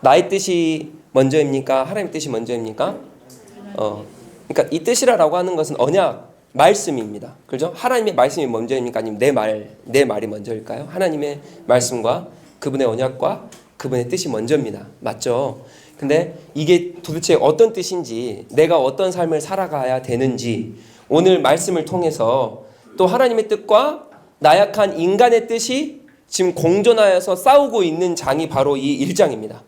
나의 뜻이 먼저입니까? 하나님의 뜻이 먼저입니까? 그러니까 이 뜻이라고 하는 것은 언약, 말씀입니다. 그렇죠? 하나님의 말씀이 먼저입니까? 아니면 내 말이 먼저일까요? 하나님의 말씀과 그분의 언약과 그분의 뜻이 먼저입니다. 맞죠? 근데 이게 도대체 어떤 뜻인지, 내가 어떤 삶을 살아가야 되는지, 오늘 말씀을 통해서 또 하나님의 뜻과 나약한 인간의 뜻이 지금 공존하여서 싸우고 있는 장이 바로 이 1장입니다.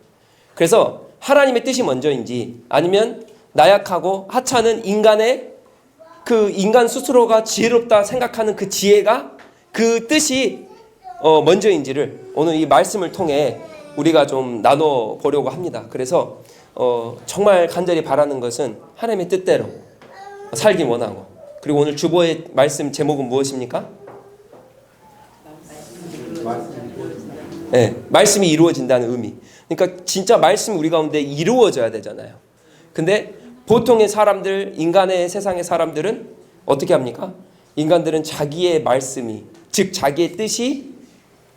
그래서 하나님의 뜻이 먼저인지, 아니면 나약하고 하찮은 인간의 그 인간 스스로가 지혜롭다 생각하는 그 지혜가, 그 뜻이 먼저인지를 오늘 이 말씀을 통해 우리가 좀 나눠보려고 합니다. 그래서 정말 간절히 바라는 것은 하나님의 뜻대로 살기 원하고, 그리고 오늘 주보의 말씀 제목은 무엇입니까? 네, 말씀이 이루어진다는 의미. 그러니까 진짜 말씀이 우리 가운데 이루어져야 되잖아요. 근데 보통의 사람들, 인간의 세상의 사람들은 어떻게 합니까? 인간들은 자기의 말씀이, 즉 자기의 뜻이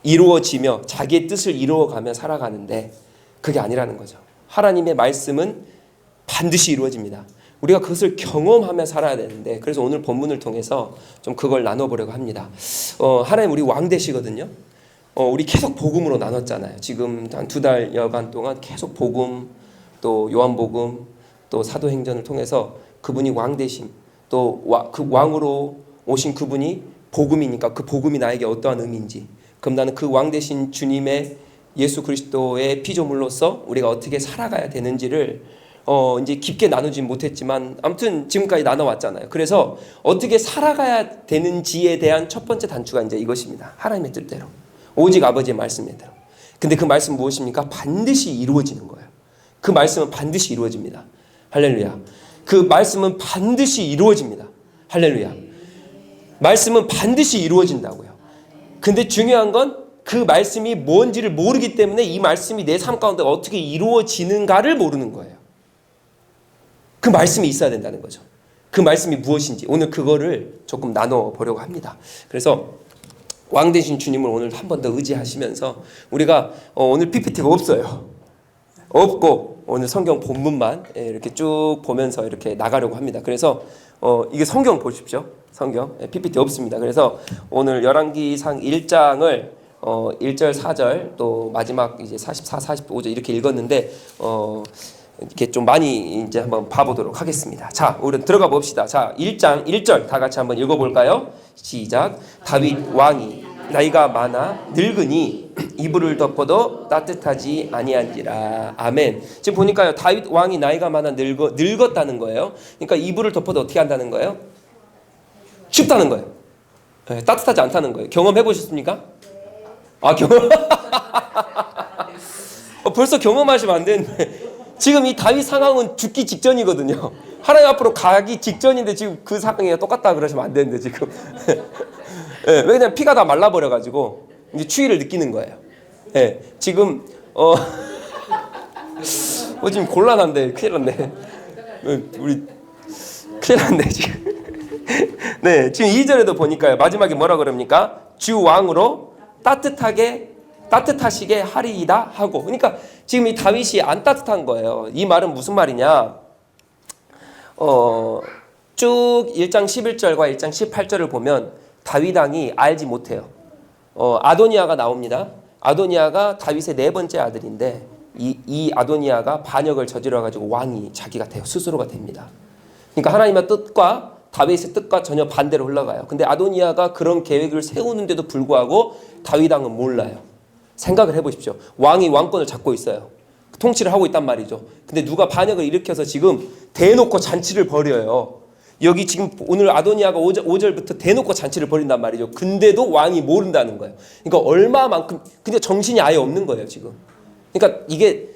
이루어지며 자기의 뜻을 이루어가며 살아가는데 그게 아니라는 거죠. 하나님의 말씀은 반드시 이루어집니다. 우리가 그것을 경험하며 살아야 되는데, 그래서 오늘 본문을 통해서 좀 그걸 나눠보려고 합니다. 하나님 우리 왕 되시거든요. 우리 계속 복음으로 나눴잖아요. 지금 한 2달여간 동안 계속 복음, 또 요한복음, 또 사도행전을 통해서 그분이 왕 되심, 또 그 왕으로 오신 그분이 복음이니까 그 복음이 나에게 어떠한 의미인지, 그럼 나는 그 왕 되신 주님의 예수 그리스도의 피조물로서 우리가 어떻게 살아가야 되는지를 이제 깊게 나누진 못했지만 아무튼 지금까지 나눠왔잖아요. 그래서 어떻게 살아가야 되는지에 대한 첫 번째 단추가 이제 이것입니다. 하나님의 뜻대로, 오직 아버지의 말씀대로. 근데 그 말씀 무엇입니까? 반드시 이루어지는 거예요. 그 말씀은 반드시 이루어집니다. 할렐루야. 그 말씀은 반드시 이루어집니다. 할렐루야. 말씀은 반드시 이루어진다고요. 근데 중요한 건 그 말씀이 뭔지를 모르기 때문에 이 말씀이 내 삶 가운데 어떻게 이루어지는가를 모르는 거예요. 그 말씀이 있어야 된다는 거죠. 그 말씀이 무엇인지 오늘 그거를 조금 나눠보려고 합니다. 그래서 왕 되신 주님을 오늘 한 번 더 의지하시면서 우리가 오늘 PPT가 없어요. 없고 오늘 성경 본문만 이렇게 쭉 보면서 이렇게 나가려고 합니다. 그래서 이게 성경 보십시오. 성경 PPT 없습니다. 그래서 오늘 열왕기상 1장을 1절 4절 또 마지막 이제 44, 45절 이렇게 읽었는데 이렇게 좀 많이 이제 한번 봐보도록 하겠습니다. 자, 우리 들어가 봅시다. 자, 1장 1절 다 같이 한번 읽어볼까요? 시작. 다윗 왕이 나이가 많아 늙으니 이불을 덮어도 따뜻하지 아니한지라. 아멘. 지금 보니까요, 다윗 왕이 나이가 많아 늙었다는 거예요. 그러니까 이불을 덮어도 어떻게 한다는 거예요? 춥다는 거예요. 네, 따뜻하지 않다는 거예요. 경험해 보셨습니까? 아, 경험. 벌써 경험하시면 안 되는데. 지금 이 다윗 상황은 죽기 직전이거든요. 하나님 앞으로 가기 직전인데 지금 그 상황이 똑같다 그러시면 안 되는데 지금. 네, 왜냐면 피가 다 말라버려가지고 이제 추위를 느끼는 거예요. 네, 지금 지금 곤란한데 큰일 났네. 우리 큰일 났네 지금. 네, 지금 2절에도 보니까요. 마지막에 뭐라 그럽니까? 주 왕으로 따뜻하시게 하리이다 하고. 그러니까 지금 이 다윗이 안 따뜻한 거예요. 이 말은 무슨 말이냐? 쭉 1장 11절과 1장 18절을 보면 다윗 왕이 알지 못해요. 아도니아가 나옵니다. 아도니아가 다윗의 네 번째 아들인데 이 아도니아가 반역을 저질러가지고 왕이 자기가 돼요. 스스로가 됩니다. 그러니까 하나님의 뜻과 다윗의 뜻과 전혀 반대로 흘러가요. 근데 아도니아가 그런 계획을 세우는데도 불구하고 다윗 왕은 몰라요. 생각을 해보십시오. 왕이 왕권을 잡고 있어요. 통치를 하고 있단 말이죠. 근데 누가 반역을 일으켜서 지금 대놓고 잔치를 벌여요. 여기 지금 오늘 아도니아가 5절부터 대놓고 잔치를 벌인단 말이죠. 근데도 왕이 모른다는 거예요. 그러니까 얼마만큼, 근데 정신이 아예 없는 거예요, 지금. 그러니까 이게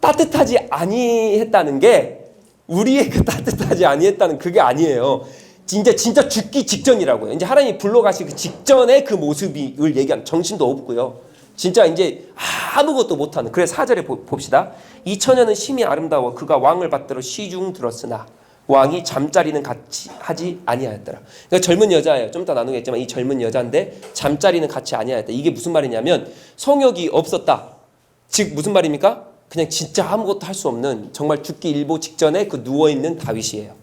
따뜻하지 아니했다는 게 우리의 그 따뜻하지 아니했다는 그게 아니에요. 진짜 죽기 직전이라고요. 이제 하나님이 불러가시기 직전에 그 모습을 얘기하는, 정신도 없고요. 진짜 이제 아무것도 못하는. 그래서 4절에 봅시다. 이 처녀는 심히 아름다워 그가 왕을 받들어 시중 들었으나 왕이 잠자리는 같이 하지 아니하였더라. 그러니까 젊은 여자예요. 좀 이따 나누겠지만 이 젊은 여자인데 잠자리는 같이 아니하였다. 이게 무슨 말이냐면 성욕이 없었다. 즉 무슨 말입니까? 그냥 진짜 아무것도 할 수 없는 정말 죽기 일보 직전에 그 누워있는 다윗이에요.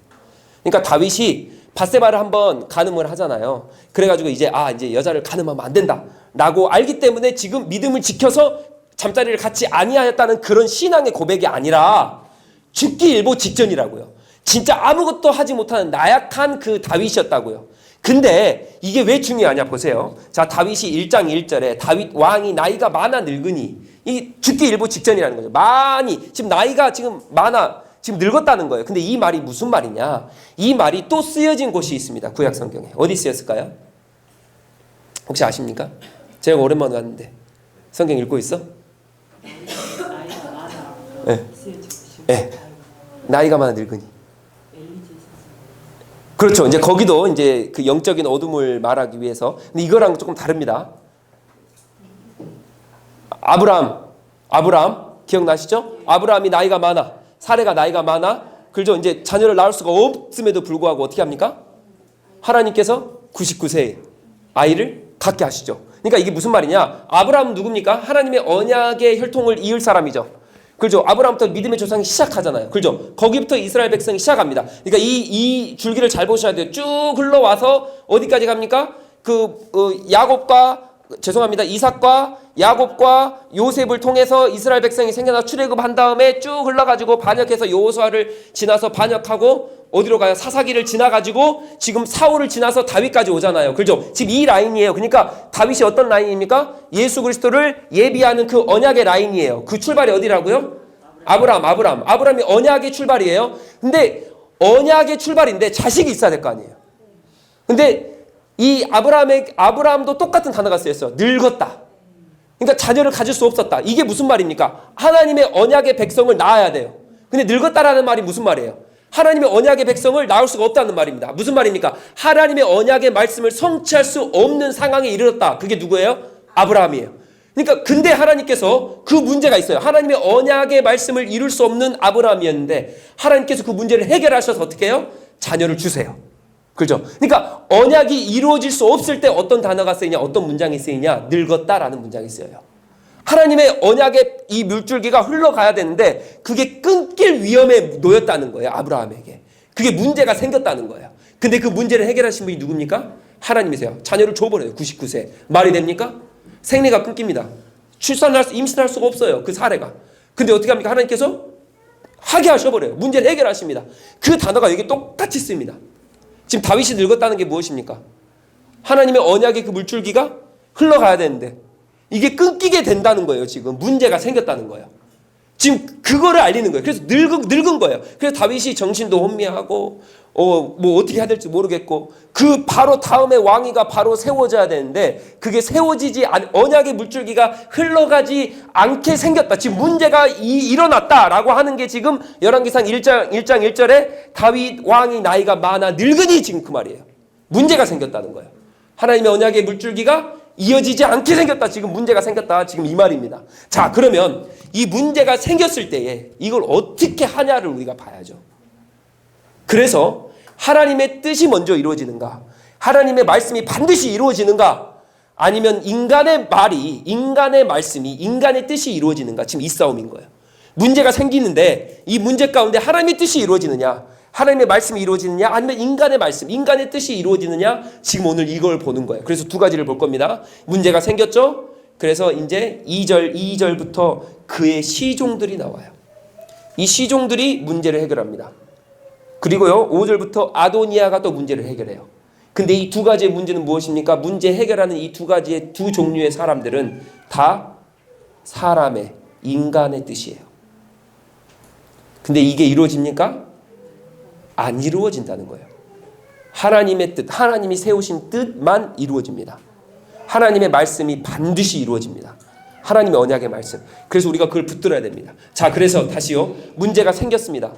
그러니까 다윗이 밧세바를 한번 간음을 하잖아요. 그래가지고 이제 여자를 간음하면 안 된다 라고 알기 때문에 지금 믿음을 지켜서 잠자리를 갖지 아니하였다는 그런 신앙의 고백이 아니라 죽기 일보 직전이라고요. 진짜 아무것도 하지 못하는 나약한 그 다윗이었다고요. 근데 이게 왜 중요하냐 보세요. 자, 다윗이 1장 1절에 다윗 왕이 나이가 많아 늙으니, 이 죽기 일보 직전이라는 거죠. 많이 지금 나이가 지금 많아 지금 늙었다는 거예요. 근데 이 말이 무슨 말이냐? 이 말이 또 쓰여진 곳이 있습니다. 구약 성경에. 어디 쓰였을까요? 혹시 아십니까? 제가 오랜만에 왔는데 성경 읽고 있어? 네. 네. 나이가 많아 늙으니. 그렇죠. 이제 거기도 이제 그 영적인 어둠을 말하기 위해서. 근데 이거랑 조금 다릅니다. 아브라함 기억나시죠? 아브라함이 나이가 많아. 사례가 나이가 많아. 그죠? 이제 자녀를 낳을 수가 없음에도 불구하고 어떻게 합니까? 하나님께서 99세에 아이를 갖게 하시죠. 그러니까 이게 무슨 말이냐? 아브라함은 누굽니까? 하나님의 언약의 혈통을 이을 사람이죠. 그렇죠? 아브라함부터 믿음의 조상이 시작하잖아요. 그렇죠? 거기부터 이스라엘 백성이 시작합니다. 그러니까 이 줄기를 잘 보셔야 돼요. 쭉 흘러와서 어디까지 갑니까? 이삭과 야곱과 요셉을 통해서 이스라엘 백성이 생겨나 출애굽한 다음에 쭉 흘러가지고 반역해서 여호수아를 지나서 반역하고 어디로 가요? 사사기를 지나가지고 지금 사울을 지나서 다윗까지 오잖아요. 그렇죠? 지금 이 라인이에요. 그러니까 다윗이 어떤 라인입니까? 예수 그리스도를 예비하는 그 언약의 라인이에요. 그 출발이 어디라고요? 아브라함이 언약의 출발이에요. 근데 언약의 출발인데 자식이 있어야 될 거 아니에요. 근데 이 아브라함도 똑같은 단어가 쓰였어요. 늙었다. 그러니까 자녀를 가질 수 없었다. 이게 무슨 말입니까? 하나님의 언약의 백성을 낳아야 돼요. 근데 늙었다라는 말이 무슨 말이에요? 하나님의 언약의 백성을 낳을 수가 없다는 말입니다. 무슨 말입니까? 하나님의 언약의 말씀을 성취할 수 없는 상황에 이르렀다. 그게 누구예요? 아브라함이에요. 그러니까 근데 하나님께서 그 문제가 있어요. 하나님의 언약의 말씀을 이룰 수 없는 아브라함이었는데 하나님께서 그 문제를 해결하셔서 어떻게 해요? 자녀를 주세요. 그렇죠? 그러니까 언약이 이루어질 수 없을 때 어떤 단어가 쓰이냐, 어떤 문장이 쓰이냐, 늙었다라는 문장이 쓰여요. 하나님의 언약의 이 물줄기가 흘러가야 되는데 그게 끊길 위험에 놓였다는 거예요. 아브라함에게. 그게 문제가 생겼다는 거예요. 근데 그 문제를 해결하신 분이 누굽니까? 하나님이세요. 자녀를 줘버려요. 99세. 말이 됩니까? 생리가 끊깁니다. 임신할 수가 없어요. 그 사례가. 근데 어떻게 합니까? 하나님께서 하게 하셔버려요. 문제를 해결하십니다. 그 단어가 여기 똑같이 쓰입니다. 지금 다윗이 늙었다는 게 무엇입니까? 하나님의 언약의 그 물줄기가 흘러가야 되는데 이게 끊기게 된다는 거예요. 지금 문제가 생겼다는 거예요. 지금 그거를 알리는 거예요. 그래서 늙은 거예요. 그래서 다윗이 정신도 혼미하고 뭐 어떻게 해야 될지 모르겠고 그 바로 다음에 왕위가 바로 세워져야 되는데 그게 세워지지 언약의 물줄기가 흘러가지 않게 생겼다. 지금 문제가 일어났다라고 하는 게 지금 열왕기상 1장 1절에 다윗 왕이 나이가 많아 늙으니 지금 그 말이에요. 문제가 생겼다는 거예요. 하나님의 언약의 물줄기가 이어지지 않게 생겼다. 지금 문제가 생겼다. 지금 이 말입니다. 자, 그러면 이 문제가 생겼을 때에 이걸 어떻게 하냐를 우리가 봐야죠. 그래서 하나님의 뜻이 먼저 이루어지는가? 하나님의 말씀이 반드시 이루어지는가? 아니면 인간의 말씀이 인간의 뜻이 이루어지는가? 지금 이 싸움인 거예요. 문제가 생기는데 이 문제 가운데 하나님의 뜻이 이루어지느냐? 하나님의 말씀이 이루어지느냐? 아니면 인간의 말씀, 인간의 뜻이 이루어지느냐? 지금 오늘 이걸 보는 거예요. 그래서 두 가지를 볼 겁니다. 문제가 생겼죠? 그래서 이제 2절부터 그의 시종들이 나와요. 이 시종들이 문제를 해결합니다. 그리고요, 5절부터 아도니아가 또 문제를 해결해요. 근데 이 두 가지의 문제는 무엇입니까? 문제 해결하는 이 두 가지의 두 종류의 사람들은 다 사람의, 인간의 뜻이에요. 근데 이게 이루어집니까? 안 이루어진다는 거예요. 하나님의 뜻, 하나님이 세우신 뜻만 이루어집니다. 하나님의 말씀이 반드시 이루어집니다. 하나님의 언약의 말씀. 그래서 우리가 그걸 붙들어야 됩니다. 자, 그래서 다시요. 문제가 생겼습니다.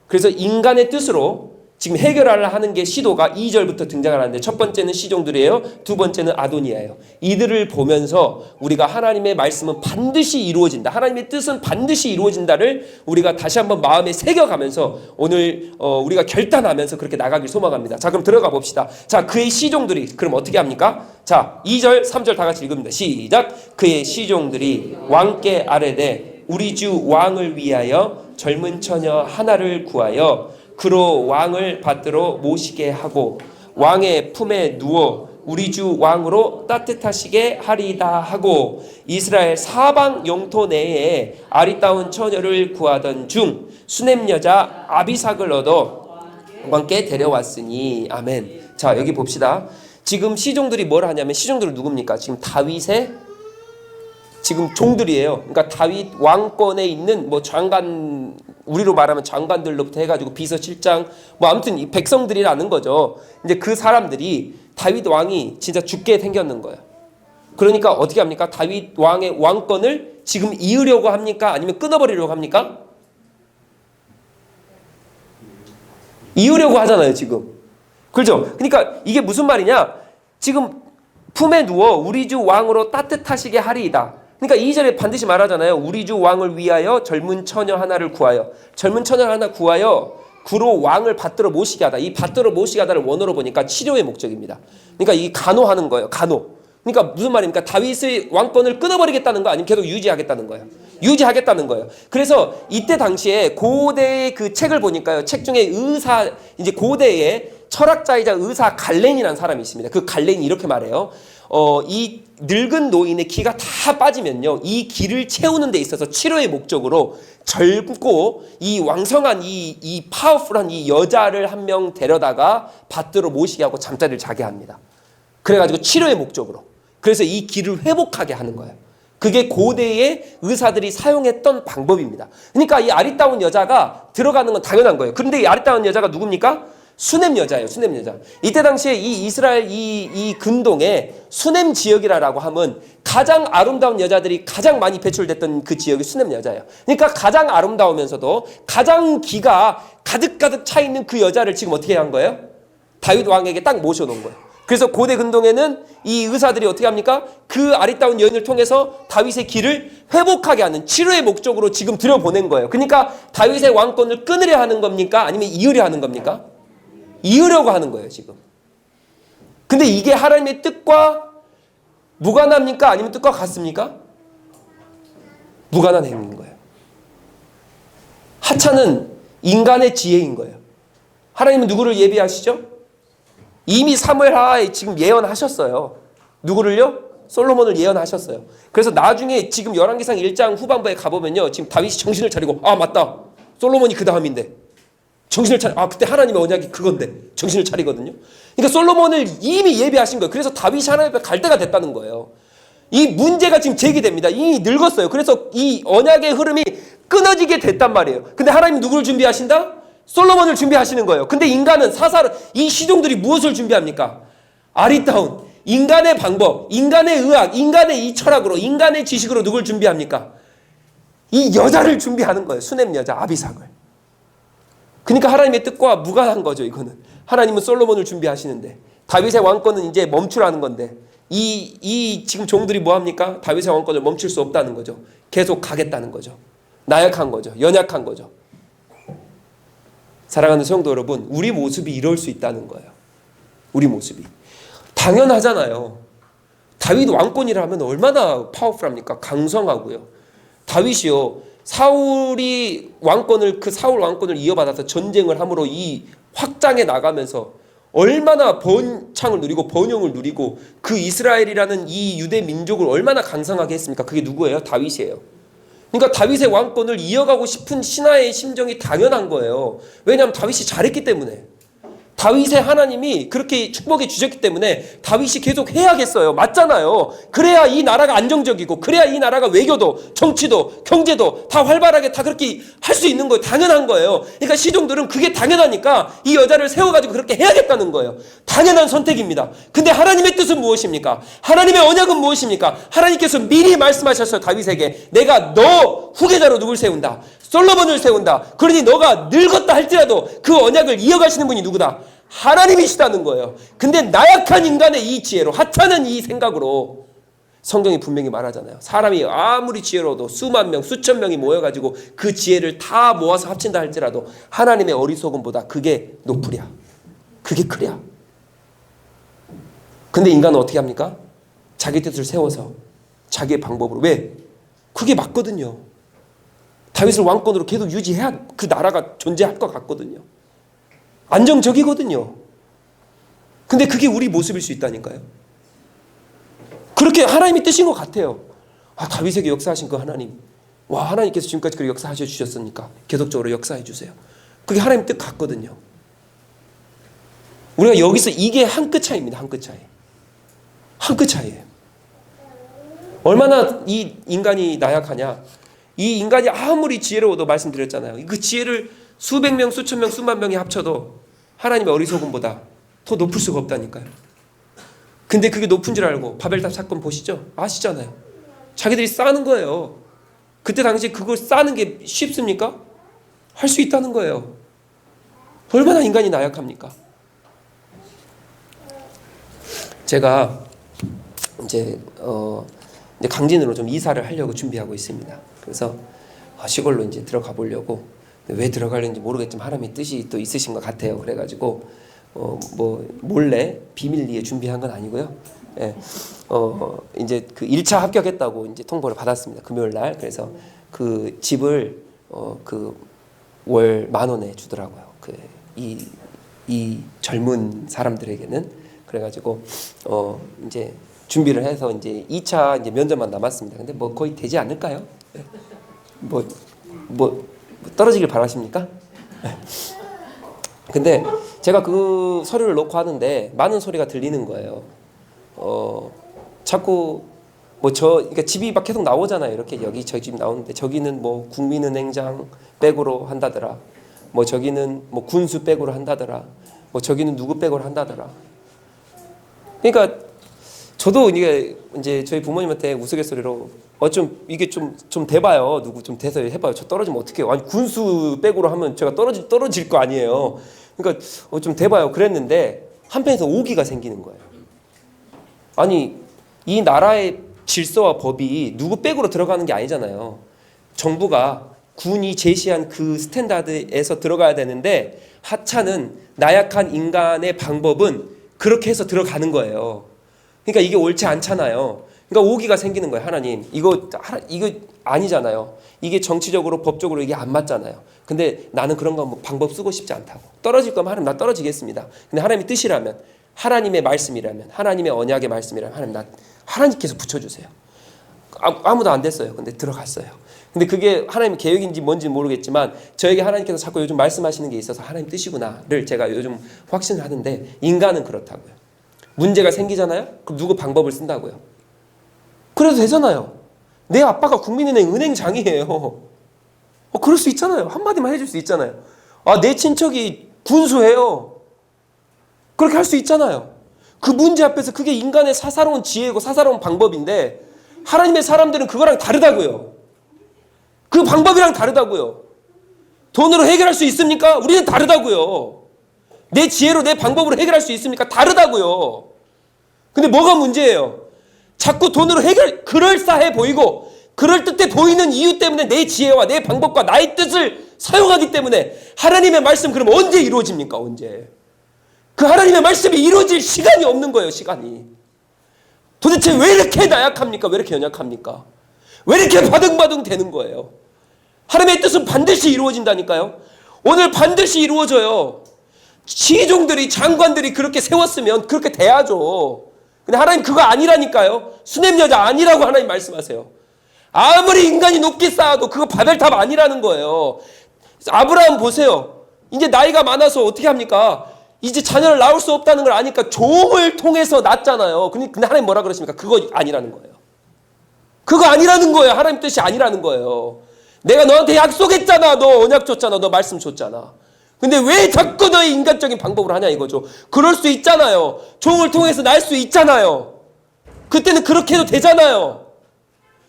그래서 인간의 뜻으로 지금 해결하려 하는 게 시도가 2절부터 등장을 하는데 첫 번째는 시종들이에요. 두 번째는 아도니아예요. 이들을 보면서 우리가 하나님의 말씀은 반드시 이루어진다. 하나님의 뜻은 반드시 이루어진다를 우리가 다시 한번 마음에 새겨가면서 오늘 우리가 결단하면서 그렇게 나가길 소망합니다. 자, 그럼 들어가 봅시다. 자, 그의 시종들이 그럼 어떻게 합니까? 자, 2절, 3절 다 같이 읽습니다. 시작. 그의 시종들이 왕께 아뢰되 우리 주 왕을 위하여 젊은 처녀 하나를 구하여 그로 왕을 받들어 모시게 하고 왕의 품에 누워 우리 주 왕으로 따뜻하시게 하리이다 하고 이스라엘 사방 영토 내에 아리따운 처녀를 구하던 중 수넴 여자 아비삭을 얻어 왕께 데려왔으니. 아멘. 자, 여기 봅시다. 지금 시종들이 뭘 하냐면, 시종들은 누굽니까? 지금 다윗의 지금 종들이에요. 그러니까 다윗 왕권에 있는 뭐 장관, 우리로 말하면 장관들로부터 해가지고 비서실장, 뭐 아무튼 이 백성들이라는 거죠. 이제 그 사람들이 다윗 왕이 진짜 죽게 생겼는 거예요. 그러니까 어떻게 합니까? 다윗 왕의 왕권을 지금 이으려고 합니까? 아니면 끊어버리려고 합니까? 이으려고 하잖아요, 지금. 그렇죠? 그러니까 이게 무슨 말이냐? 지금 품에 누워 우리 주 왕으로 따뜻하시게 하리이다. 그러니까 2절에 반드시 말하잖아요. 우리 주 왕을 위하여 젊은 처녀 하나를 구하여. 젊은 처녀 하나 구하여 구로 왕을 받들어 모시게 하다. 이 받들어 모시게 하다를 원어로 보니까 치료의 목적입니다. 그러니까 이 간호하는 거예요. 간호. 그러니까 무슨 말입니까? 다윗의 왕권을 끊어버리겠다는 거 아니면 계속 유지하겠다는 거예요. 유지하겠다는 거예요. 그래서 이때 당시에 고대의 그 책을 보니까요. 책 중에 의사, 이제 고대의 철학자이자 의사 갈렌이라는 사람이 있습니다. 그 갈렌이 이렇게 말해요. 이 늙은 노인의 기가 다 빠지면요, 이 기를 채우는 데 있어서 치료의 목적으로 젊고 이 왕성한 이 파워풀한 이 여자를 한 명 데려다가 받들어 모시게 하고 잠자리를 자게 합니다. 그래가지고 치료의 목적으로. 그래서 이 기를 회복하게 하는 거예요. 그게 고대의 의사들이 사용했던 방법입니다. 그러니까 이 아리따운 여자가 들어가는 건 당연한 거예요. 그런데 이 아리따운 여자가 누굽니까? 수넴 여자예요. 수넴 여자. 이때 당시에 이 이스라엘 이 근동에 수넴 지역이라고 하면 가장 아름다운 여자들이 가장 많이 배출됐던 그 지역이 수넴 여자예요. 그러니까 가장 아름다우면서도 가장 기가 가득가득 차 있는 그 여자를 지금 어떻게 한 거예요? 다윗 왕에게 딱 모셔놓은 거예요. 그래서 고대 근동에는 이 의사들이 어떻게 합니까? 그 아리따운 여인을 통해서 다윗의 기를 회복하게 하는 치료의 목적으로 지금 들여보낸 거예요. 그러니까 다윗의 왕권을 끊으려 하는 겁니까? 아니면 이으려 하는 겁니까? 이으려고 하는 거예요, 지금. 근데 이게 하나님의 뜻과 무관합니까? 아니면 뜻과 같습니까? 무관한 행위인 거예요. 하찮은 인간의 지혜인 거예요. 하나님은 누구를 예비하시죠? 이미 사무엘하에 지금 예언하셨어요. 누구를요? 솔로몬을 예언하셨어요. 그래서 나중에 지금 열왕기상 1장 후반부에 가보면요, 지금 다윗이 정신을 차리고, 아 맞다, 솔로몬이 그 다음인데 정신을 차리, 그때 하나님의 언약이 그건데 정신을 차리거든요. 그러니까 솔로몬을 이미 예비하신 거예요. 그래서 다윗이 하나님 앞에 갈 때가 됐다는 거예요. 이 문제가 지금 제기됩니다. 이미 늙었어요. 그래서 이 언약의 흐름이 끊어지게 됐단 말이에요. 근데 하나님이 누구를 준비하신다? 솔로몬을 준비하시는 거예요. 근데 인간은 이 시종들이 무엇을 준비합니까? 아리따운 인간의 방법, 인간의 의학, 인간의 이 철학으로, 인간의 지식으로 누굴 준비합니까? 이 여자를 준비하는 거예요. 수넴 여자 아비삭을. 그러니까 하나님의 뜻과 무관한 거죠, 이거는. 하나님은 솔로몬을 준비하시는데 다윗의 왕권은 이제 멈추라는 건데 이 지금 종들이 뭐 합니까? 다윗의 왕권을 멈출 수 없다는 거죠. 계속 가겠다는 거죠. 나약한 거죠. 연약한 거죠. 사랑하는 성도 여러분, 우리 모습이 이럴 수 있다는 거예요. 우리 모습이. 당연하잖아요. 다윗 왕권이라면 얼마나 파워풀합니까? 강성하고요. 다윗이요, 사울이 왕권을, 그 사울 왕권을 이어받아서 전쟁을 함으로 이 확장해 나가면서 얼마나 번창을 누리고 번영을 누리고 그 이스라엘이라는 이 유대 민족을 얼마나 강성하게 했습니까? 그게 누구예요? 다윗이에요. 그러니까 다윗의 왕권을 이어가고 싶은 신하의 심정이 당연한 거예요. 왜냐하면 다윗이 잘했기 때문에. 다윗의 하나님이 그렇게 축복해 주셨기 때문에 다윗이 계속 해야겠어요. 맞잖아요. 그래야 이 나라가 안정적이고, 그래야 이 나라가 외교도 정치도 경제도 다 활발하게 다 그렇게 할 수 있는 거예요. 당연한 거예요. 그러니까 시종들은 그게 당연하니까 이 여자를 세워가지고 그렇게 해야겠다는 거예요. 당연한 선택입니다. 근데 하나님의 뜻은 무엇입니까? 하나님의 언약은 무엇입니까? 하나님께서 미리 말씀하셨어요. 다윗에게 내가 너 후계자로 누굴 세운다? 솔로몬을 세운다. 그러니 너가 늙었다 할지라도 그 언약을 이어가시는 분이 누구다? 하나님이시다는 거예요. 근데 나약한 인간의 이 지혜로, 하찮은 이 생각으로 성경이 분명히 말하잖아요. 사람이 아무리 지혜로워도 수만 명, 수천 명이 모여가지고 그 지혜를 다 모아서 합친다 할지라도 하나님의 어리석음보다 그게 높으랴. 그게 크랴. 근데 인간은 어떻게 합니까? 자기 뜻을 세워서 자기의 방법으로. 왜? 그게 맞거든요. 다윗을 왕권으로 계속 유지해야 그 나라가 존재할 것 같거든요. 안정적이거든요. 근데 그게 우리 모습일 수 있다니까요. 그렇게 하나님이 뜻인 것 같아요. 다윗에게 역사하신 그 하나님. 하나님께서 지금까지 그렇게 역사하셔 주셨으니까 계속적으로 역사해 주세요. 그게 하나님 뜻 같거든요. 우리가 여기서 이게 한 끗 차이입니다. 한 끗 차이. 한 끗 차이예요. 얼마나 이 인간이 나약하냐. 이 인간이 아무리 지혜로워도 말씀드렸잖아요. 그 지혜를 수백 명, 수천 명, 수만 명이 합쳐도 하나님의 어리석음보다 더 높을 수가 없다니까요. 근데 그게 높은 줄 알고 바벨탑 사건 보시죠? 아시잖아요. 자기들이 쌓는 거예요. 그때 당시에 그걸 쌓는 게 쉽습니까? 할 수 있다는 거예요. 얼마나 인간이 나약합니까? 제가 이제 강진으로 좀 이사를 하려고 준비하고 있습니다. 그래서 시골로 이제 들어가 보려고. 왜 들어가려는지 모르겠지만 하나님의 뜻이 또 있으신 것 같아요. 그래가지고 뭐 몰래 비밀리에 준비한 건 아니고요. 예, 이제 그 1차 합격했다고 이제 통보를 받았습니다. 금요일 날. 그래서 그 집을 그 월 10,000원에 주더라고요. 이 젊은 사람들에게는. 그래가지고 이제 준비를 해서 이제 2차 이제 면접만 남았습니다. 근데 뭐 거의 되지 않을까요? 뭐 떨어지길 바라십니까? 근데 제가 그 서류를 놓고 하는데 많은 소리가 들리는 거예요. 자꾸 그러니까 집이 막 계속 나오잖아요. 이렇게 여기 저 집 나오는데 저기는 뭐 국민은행장 백으로 한다더라. 뭐 저기는 뭐 군수 백으로 한다더라. 뭐 저기는 누구 백으로 한다더라. 그러니까 저도 이제 저희 부모님한테 우스갯소리로 좀 이게 좀 돼봐요. 누구 좀 돼서 해봐요. 저 떨어지면 어떡해요? 아니 군수 백으로 하면 제가 떨어질 거 아니에요. 그러니까 좀 돼봐요. 그랬는데 한편에서 오기가 생기는 거예요. 아니 이 나라의 질서와 법이 누구 백으로 들어가는 게 아니잖아요. 정부가 군이 제시한 그 스탠다드에서 들어가야 되는데 하찮은 나약한 인간의 방법은 그렇게 해서 들어가는 거예요. 그러니까 이게 옳지 않잖아요. 그러니까 오기가 생기는 거예요. 하나님 이거 아니잖아요. 이게 정치적으로 법적으로 이게 안 맞잖아요. 근데 나는 그런 거 뭐 방법 쓰고 싶지 않다고. 떨어질 거면 하나님 나 떨어지겠습니다. 근데 하나님의 뜻이라면, 하나님의 말씀이라면, 하나님의 언약의 말씀이라면 하나님께서 붙여주세요. 아무도 안 됐어요. 근데 들어갔어요. 근데 그게 하나님의 계획인지 뭔지 모르겠지만 저에게 하나님께서 자꾸 요즘 말씀하시는 게 있어서 하나님 뜻이구나를 제가 요즘 확신을 하는데, 인간은 그렇다고요. 문제가 생기잖아요. 그럼 누구 방법을 쓴다고요. 그래도 되잖아요. 내 아빠가 국민은행 은행장이에요. 그럴 수 있잖아요. 한마디만 해줄 수 있잖아요. 내 친척이 군수예요. 그렇게 할 수 있잖아요. 그 문제 앞에서 그게 인간의 사사로운 지혜고 사사로운 방법인데 하나님의 사람들은 그거랑 다르다고요. 그 방법이랑 다르다고요. 돈으로 해결할 수 있습니까? 우리는 다르다고요. 내 지혜로 내 방법으로 해결할 수 있습니까? 다르다고요. 근데 뭐가 문제예요? 자꾸 돈으로 그럴싸해 보이고 그럴듯해 보이는 이유 때문에 내 지혜와 내 방법과 나의 뜻을 사용하기 때문에 하나님의 말씀 그럼 언제 이루어집니까? 언제? 그 하나님의 말씀이 이루어질 시간이 없는 거예요. 시간이. 도대체 왜 이렇게 나약합니까? 왜 이렇게 연약합니까? 왜 이렇게 바둥바둥 되는 거예요? 하나님의 뜻은 반드시 이루어진다니까요. 오늘 반드시 이루어져요. 시종들이 장관들이 그렇게 세웠으면 그렇게 돼야죠. 근데 하나님 그거 아니라니까요. 수냄 여자 아니라고 하나님 말씀하세요. 아무리 인간이 높게 쌓아도 그거 바벨탑 아니라는 거예요. 아브라함 보세요. 이제 나이가 많아서 어떻게 합니까? 이제 자녀를 낳을 수 없다는 걸 아니까 종을 통해서 낳잖아요. 근데 하나님 뭐라 그러십니까? 그거 아니라는 거예요. 그거 아니라는 거예요. 하나님 뜻이 아니라는 거예요. 내가 너한테 약속했잖아. 너 언약 줬잖아. 너 말씀 줬잖아. 근데 왜 자꾸 너의 인간적인 방법으로 하냐 이거죠. 그럴 수 있잖아요. 종을 통해서 낳을 수 있잖아요. 그때는 그렇게 해도 되잖아요.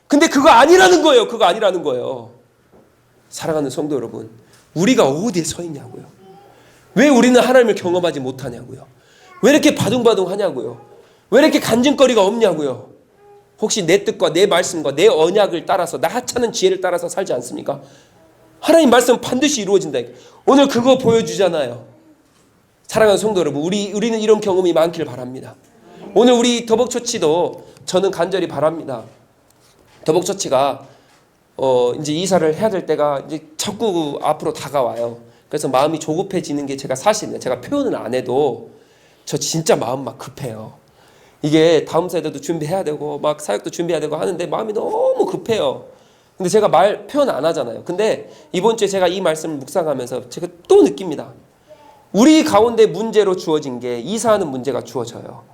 근데 그거 아니라는 거예요. 그거 아니라는 거예요. 사랑하는 성도 여러분, 우리가 어디에 서 있냐고요. 왜 우리는 하나님을 경험하지 못하냐고요. 왜 이렇게 바둥바둥 하냐고요. 왜 이렇게 간증거리가 없냐고요. 혹시 내 뜻과 내 말씀과 내 언약을 따라서 나 하찮은 지혜를 따라서 살지 않습니까? 하나님 말씀은 반드시 이루어진다. 오늘 그거 보여주잖아요. 사랑하는 성도 여러분, 우리는 이런 경험이 많기를 바랍니다. 오늘 우리 더벅처치도 저는 간절히 바랍니다. 더벅처치가 이제 이사를 해야 될 때가 이제 자꾸 앞으로 다가와요. 그래서 마음이 조급해지는 게 제가 사실이에요. 제가 표현은 안 해도 저 진짜 마음 막 급해요. 이게 다음 세대도 준비해야 되고 막 사역도 준비해야 되고 하는데 마음이 너무 급해요. 근데 제가 표현 안 하잖아요. 근데 이번 주에 제가 이 말씀을 묵상하면서 제가 또 느낍니다. 우리 가운데 문제로 주어진 게 이사하는 문제가 주어져요.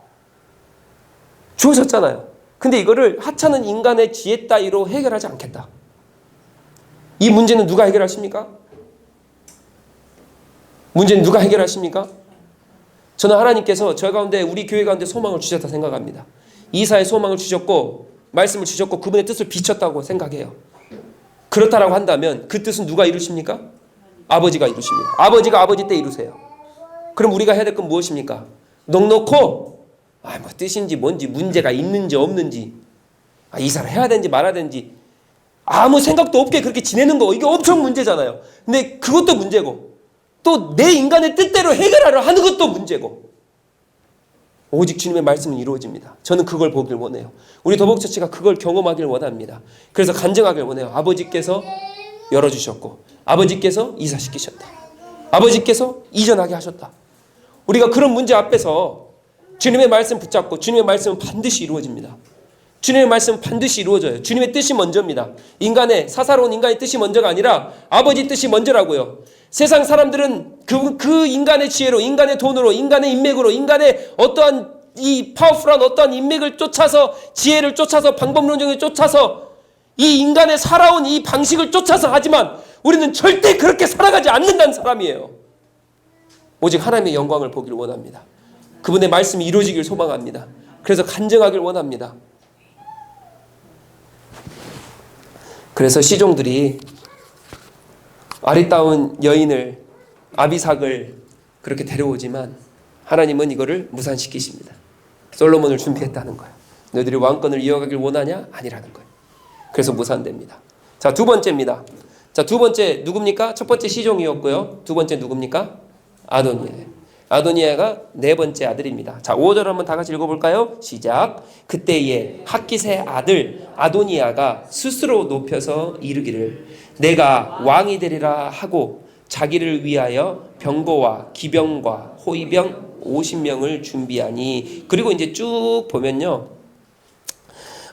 주어졌잖아요. 근데 이거를 하찮은 인간의 지혜 따위로 해결하지 않겠다. 이 문제는 누가 해결하십니까? 문제는 누가 해결하십니까? 저는 하나님께서 저희 가운데 우리 교회 가운데 소망을 주셨다 생각합니다. 이사의 소망을 주셨고 말씀을 주셨고 그분의 뜻을 비췄다고 생각해요. 그렇다라고 한다면 그 뜻은 누가 이루십니까? 아버지가 이루십니다. 아버지가 아버지 때 이루세요. 그럼 우리가 해야 될 건 무엇입니까? 넉넉고 뭐 뜻인지 뭔지 문제가 있는지 없는지 이사를 해야 되는지 말아야 되는지 아무 생각도 없게 그렇게 지내는 거 이게 엄청 문제잖아요. 근데 그것도 문제고 또 내 인간의 뜻대로 해결하려 하는 것도 문제고 오직 주님의 말씀은 이루어집니다. 저는 그걸 보길 원해요. 우리 더복처치가 그걸 경험하길 원합니다. 그래서 간증하길 원해요. 아버지께서 열어주셨고 아버지께서 이사시키셨다. 아버지께서 이전하게 하셨다. 우리가 그런 문제 앞에서 주님의 말씀 붙잡고 주님의 말씀은 반드시 이루어집니다. 주님의 말씀은 반드시 이루어져요. 주님의 뜻이 먼저입니다. 사사로운 인간의 뜻이 먼저가 아니라 아버지 뜻이 먼저라고요. 세상 사람들은 그 인간의 지혜로, 인간의 돈으로, 인간의 인맥으로, 인간의 어떠한 이 파워풀한 어떠한 인맥을 쫓아서 지혜를 쫓아서 방법론적을 쫓아서 이 인간의 살아온 이 방식을 쫓아서 하지만 우리는 절대 그렇게 살아가지 않는다는 사람이에요. 오직 하나님의 영광을 보길 원합니다. 그분의 말씀이 이루어지길 소망합니다. 그래서 간증하길 원합니다. 그래서 시종들이 아리따운 여인을 아비삭을 그렇게 데려오지만 하나님은 이거를 무산시키십니다. 솔로몬을 준비했다는 거예요. 너희들이 왕권을 이어가길 원하냐? 아니라는 거예요. 그래서 무산됩니다. 자, 두 번째입니다. 자, 두 번째 누굽니까? 첫 번째 시종이었고요. 두 번째 누굽니까? 아도니아예요. 아도니아가 네 번째 아들입니다. 자, 5절 한번 다 같이 읽어볼까요? 시작. 그때에 핫깃의 아들 아도니아가 스스로 높여서 이르기를 내가 왕이 되리라 하고 자기를 위하여 병거와 기병과 호위병 50명을 준비하니. 그리고 이제 쭉 보면요.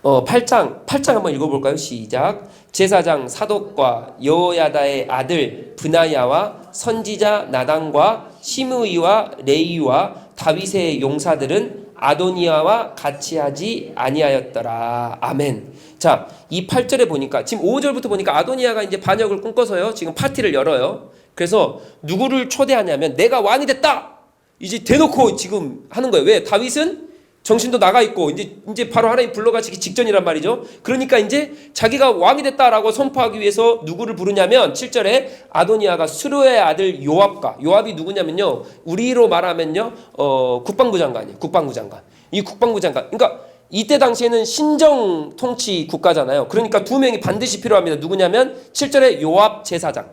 8장 한번 읽어볼까요? 시작. 제사장 사독과 여호야다의 아들 브나야와 선지자 나단과 시므이와 레이와 다윗의 용사들은 아도니아와 같이 하지 아니하였더라. 아멘. 자, 이 8절에 보니까 지금 5절부터 보니까 아도니아가 이제 반역을 꿈꿔서요. 지금 파티를 열어요. 그래서 누구를 초대하냐면 내가 왕이 됐다. 이제 대놓고 지금 하는 거예요. 왜? 다윗은 정신도 나가 있고 이제 바로 하나님 불러가시기 직전이란 말이죠. 그러니까 이제 자기가 왕이 됐다라고 선포하기 위해서 누구를 부르냐면 7절에 아도니아가 수르의 아들 요압이 누구냐면요. 우리로 말하면요. 국방부 장관이에요. 국방부 장관. 이 국방부 장관. 그러니까 이때 당시에는 신정 통치 국가잖아요. 그러니까 두 명이 반드시 필요합니다. 누구냐면 7절에 요압 제사장.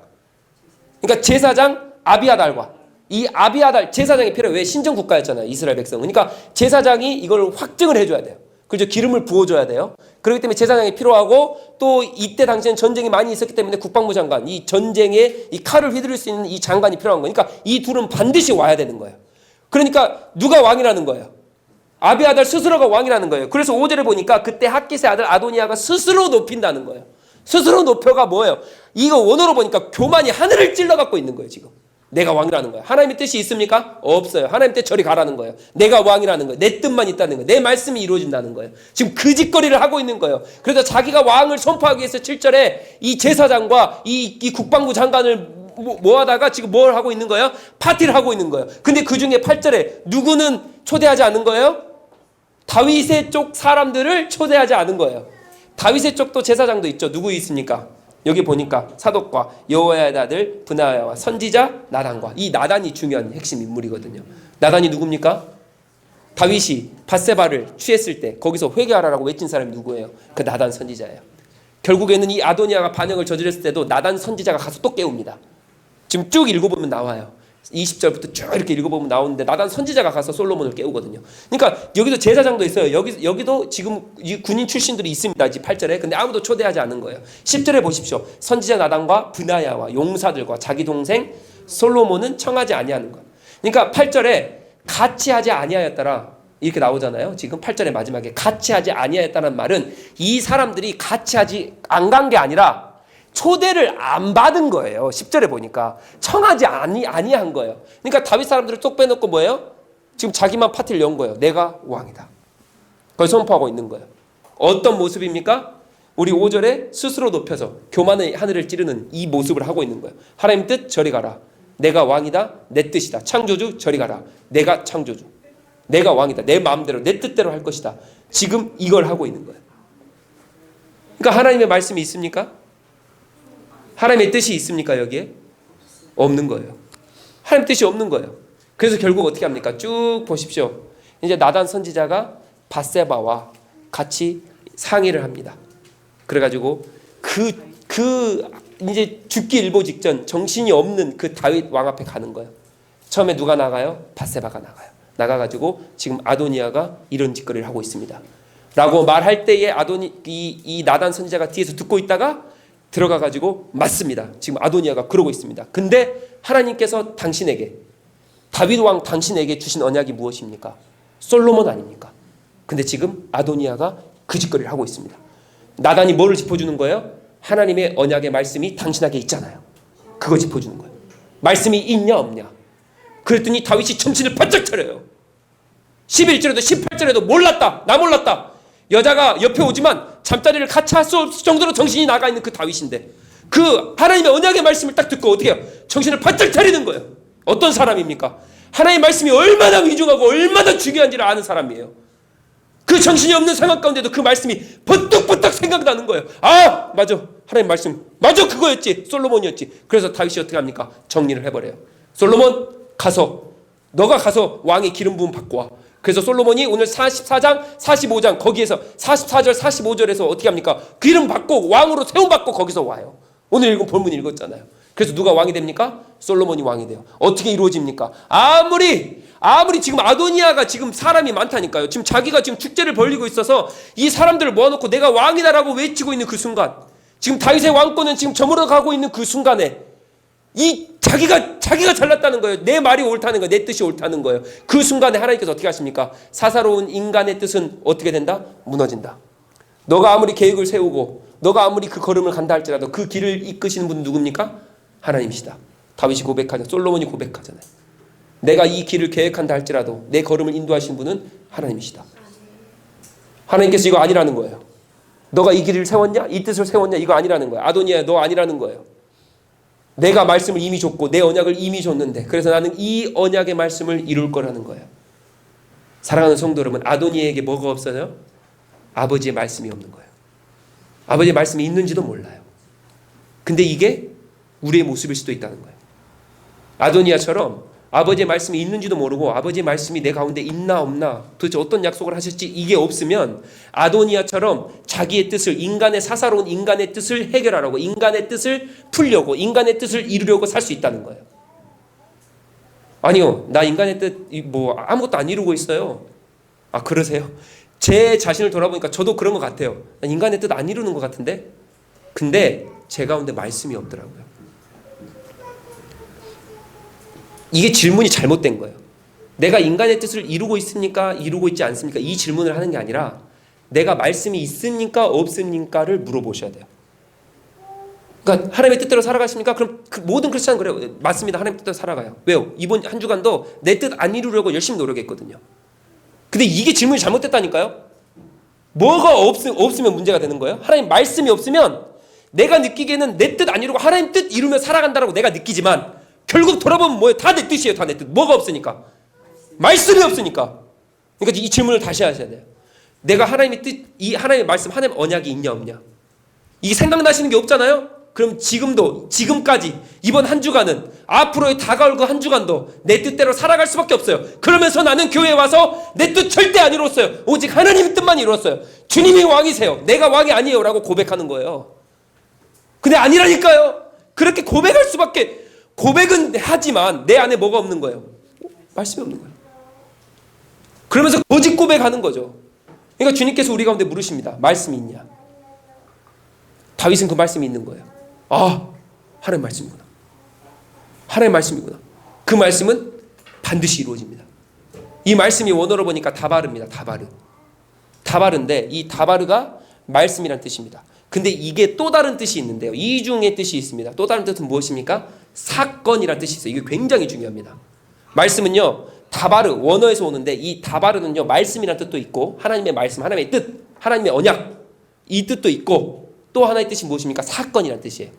그러니까 제사장 아비아달과 이 아비아달 제사장이 필요해요. 왜? 신정 국가였잖아요. 이스라엘 백성. 그러니까 제사장이 이걸 확증을 해줘야 돼요. 그죠? 기름을 부어줘야 돼요. 그렇기 때문에 제사장이 필요하고 또 이때 당시에는 전쟁이 많이 있었기 때문에 국방부 장관, 이 전쟁에 이 칼을 휘두를 수 있는 이 장관이 필요한 거예요. 그러니까 이 둘은 반드시 와야 되는 거예요. 그러니까 누가 왕이라는 거예요? 아비아달 스스로가 왕이라는 거예요. 그래서 5절에 보니까 그때 핫깃의 아들 아도니아가 스스로 높인다는 거예요. 스스로 높여가 뭐예요? 이거 원어로 보니까 교만이 하늘을 찔러갖고 있는 거예요. 지금. 내가 왕이라는 거예요. 하나님의 뜻이 있습니까? 없어요. 하나님 뜻 저리 가라는 거예요. 내가 왕이라는 거예요. 내 뜻만 있다는 거예요. 내 말씀이 이루어진다는 거예요. 지금 그 짓거리를 하고 있는 거예요. 그래서 자기가 왕을 선포하기 위해서 7절에 이 제사장과 이 국방부 장관을 모아다가 지금 뭘 하고 있는 거예요? 파티를 하고 있는 거예요. 근데 그 중에 8절에 누구는 초대하지 않은 거예요? 다윗의 쪽 사람들을 초대하지 않은 거예요. 다윗의 쪽도 제사장도 있죠. 누구 있습니까? 여기 보니까 사독과 여호야의 아들 브나야와 선지자 나단과. 이 나단이 중요한 핵심 인물이거든요. 나단이 누굽니까? 다윗이 밧세바를 취했을 때 거기서 회개하라고 외친 사람이 누구예요? 그 나단 선지자예요. 결국에는 이 아도니아가 반역을 저질렀을 때도 나단 선지자가 가서 또 깨웁니다. 지금 쭉 읽어보면 나와요. 20절부터 쭉 이렇게 읽어보면 나오는데 나단 선지자가 가서 솔로몬을 깨우거든요. 그러니까 여기도 제사장도 있어요. 여기도 지금 이 군인 출신들이 있습니다. 8절에. 근데 아무도 초대하지 않은 거예요. 10절에 보십시오. 선지자 나단과 브나야와 용사들과 자기 동생 솔로몬은 청하지 아니하는 것. 그러니까 8절에 같이 하지 아니하였더라 이렇게 나오잖아요. 지금 8절의 마지막에 같이 하지 아니하였다는 말은 이 사람들이 같이 하지 안 간 게 아니라 초대를 안 받은 거예요. 10절에 보니까 청하지 아니한 거예요. 그러니까 다윗 사람들을 쏙 빼놓고 뭐예요? 지금 자기만 파티를 연 거예요. 내가 왕이다. 그걸 선포하고 있는 거예요. 어떤 모습입니까? 우리 5절에 스스로 높여서 교만의 하늘을 찌르는 이 모습을 하고 있는 거예요. 하나님 뜻 저리 가라. 내가 왕이다. 내 뜻이다. 창조주 저리 가라. 내가 창조주. 내가 왕이다. 내 마음대로 내 뜻대로 할 것이다. 지금 이걸 하고 있는 거예요. 그러니까 하나님의 말씀이 있습니까? 하나님의 뜻이 있습니까? 여기에? 없는 거예요. 하나님 뜻이 없는 거예요. 그래서 결국 어떻게 합니까? 쭉 보십시오. 이제 나단 선지자가 밧세바와 같이 상의를 합니다. 그래가지고 이제 죽기 일보 직전 정신이 없는 그 다윗 왕 앞에 가는 거예요. 처음에 누가 나가요? 밧세바가 나가요. 나가가지고 지금 아도니아가 이런 짓거리를 하고 있습니다. 라고 말할 때에 이 나단 선지자가 뒤에서 듣고 있다가 들어가가지고 맞습니다. 지금 아도니아가 그러고 있습니다. 근데 하나님께서 당신에게 다윗 왕 당신에게 주신 언약이 무엇입니까? 솔로몬 아닙니까? 근데 지금 아도니아가 그 짓거리를 하고 있습니다. 나단이 뭐를 짚어주는 거예요? 하나님의 언약의 말씀이 당신에게 있잖아요. 그거 짚어주는 거예요. 말씀이 있냐 없냐. 그랬더니 다윗이 정신을 바짝 차려요. 11절에도 18절에도 몰랐다. 나 몰랐다. 여자가 옆에 오지만 잠자리를 같이 할 수 없을 정도로 정신이 나가 있는 그 다윗인데 그 하나님의 언약의 말씀을 딱 듣고 어떻게 해요? 정신을 바짝 차리는 거예요. 어떤 사람입니까? 하나님의 말씀이 얼마나 위중하고 얼마나 중요한지를 아는 사람이에요. 그 정신이 없는 상황 가운데도 그 말씀이 번뜩번뜩 생각나는 거예요. 아 맞아. 하나님 말씀 맞아 그거였지. 솔로몬이었지. 그래서 다윗이 어떻게 합니까? 정리를 해버려요. 솔로몬 너가 가서 왕의 기름 부음 받고 와. 그래서 솔로몬이 오늘 44장 45장 거기에서 44절 45절에서 어떻게 합니까? 기름 받고 왕으로 세움받고 거기서 와요. 오늘 읽은 본문 읽었잖아요. 그래서 누가 왕이 됩니까? 솔로몬이 왕이 돼요. 어떻게 이루어집니까? 아무리 지금 아도니아가 지금 사람이 많다니까요. 지금 자기가 지금 축제를 벌리고 있어서 이 사람들을 모아놓고 내가 왕이다라고 외치고 있는 그 순간 지금 다윗의 왕권은 지금 저물어 가고 있는 그 순간에 이 자기가 잘났다는 거예요. 내 말이 옳다는 거예요. 내 뜻이 옳다는 거예요. 그 순간에 하나님께서 어떻게 하십니까? 사사로운 인간의 뜻은 어떻게 된다? 무너진다. 너가 아무리 계획을 세우고 너가 아무리 그 걸음을 간다 할지라도 그 길을 이끄시는 분은 누굽니까? 하나님이시다. 다윗이 고백하잖아요. 솔로몬이 고백하잖아요. 내가 이 길을 계획한다 할지라도 내 걸음을 인도하시는 분은 하나님이시다. 하나님께서 이거 아니라는 거예요. 너가 이 길을 세웠냐? 이 뜻을 세웠냐? 이거 아니라는 거예요. 아도니아 너 아니라는 거예요. 내가 말씀을 이미 줬고 내 언약을 이미 줬는데 그래서 나는 이 언약의 말씀을 이룰 거라는 거예요. 사랑하는 성도 여러분, 아도니아에게 뭐가 없어요? 아버지의 말씀이 없는 거예요. 아버지의 말씀이 있는지도 몰라요. 근데 이게 우리의 모습일 수도 있다는 거예요. 아도니아처럼 아버지의 말씀이 있는지도 모르고 아버지의 말씀이 내 가운데 있나 없나 도대체 어떤 약속을 하실지 이게 없으면 아도니아처럼 자기의 뜻을 인간의 사사로운 인간의 뜻을 해결하려고 인간의 뜻을 풀려고 인간의 뜻을 이루려고 살 수 있다는 거예요. 아니요. 나 인간의 뜻 뭐 아무것도 안 이루고 있어요. 아 그러세요? 제 자신을 돌아보니까 저도 그런 것 같아요. 난 인간의 뜻 안 이루는 것 같은데 근데 제 가운데 말씀이 없더라고요. 이게 질문이 잘못된 거예요. 내가 인간의 뜻을 이루고 있습니까? 이루고 있지 않습니까? 이 질문을 하는 게 아니라 내가 말씀이 있습니까? 없습니까를 물어보셔야 돼요. 그러니까 하나님의 뜻대로 살아가십니까? 그럼 모든 크리스찬은 그래요. 맞습니다. 하나님의 뜻대로 살아가요. 왜요? 이번 한 주간도 내 뜻 안 이루려고 열심히 노력했거든요. 근데 이게 질문이 잘못됐다니까요. 뭐가 없으면 문제가 되는 거예요? 하나님 말씀이 없으면 내가 느끼기에는 내 뜻 안 이루고 하나님 뜻 이루며 살아간다라고 내가 느끼지만 결국 돌아보면 뭐예요? 다 내 뜻이에요. 다 내 뜻. 뭐가 없으니까? 말씀이 없으니까. 그러니까 이 질문을 다시 하셔야 돼요. 내가 하나님의 뜻, 이 하나님의 말씀, 하나님의 언약이 있냐 없냐? 이게 생각나시는 게 없잖아요? 그럼 지금까지 이번 한 주간은 앞으로의 다가올 그 한 주간도 내 뜻대로 살아갈 수밖에 없어요. 그러면서 나는 교회에 와서 내 뜻 절대 안 이뤘어요. 오직 하나님의 뜻만 이뤘어요. 주님이 왕이세요. 내가 왕이 아니에요. 라고 고백하는 거예요. 근데 아니라니까요. 그렇게 고백할 수밖에 고백은 하지만 내 안에 뭐가 없는 거예요? 말씀이 없는 거예요. 그러면서 거짓 고백하는 거죠. 그러니까 주님께서 우리 가운데 물으십니다. 말씀이 있냐? 다윗은 그 말씀이 있는 거예요. 아, 하나님 말씀이구나. 하나님 말씀이구나. 그 말씀은 반드시 이루어집니다. 이 말씀이 원어로 보니까 다바르입니다. 다바르. 다바르인데 이 다바르가 말씀이란 뜻입니다. 근데 이게 또 다른 뜻이 있는데요. 이중의 뜻이 있습니다. 또 다른 뜻은 무엇입니까? 사건이란 뜻이 있어요. 이게 굉장히 중요합니다. 말씀은요, 다바르, 원어에서 오는데 이 다바르는요, 말씀이란 뜻도 있고 하나님의 말씀, 하나님의 뜻, 하나님의 언약, 이 뜻도 있고 또 하나의 뜻이 무엇입니까? 사건이란 뜻이에요.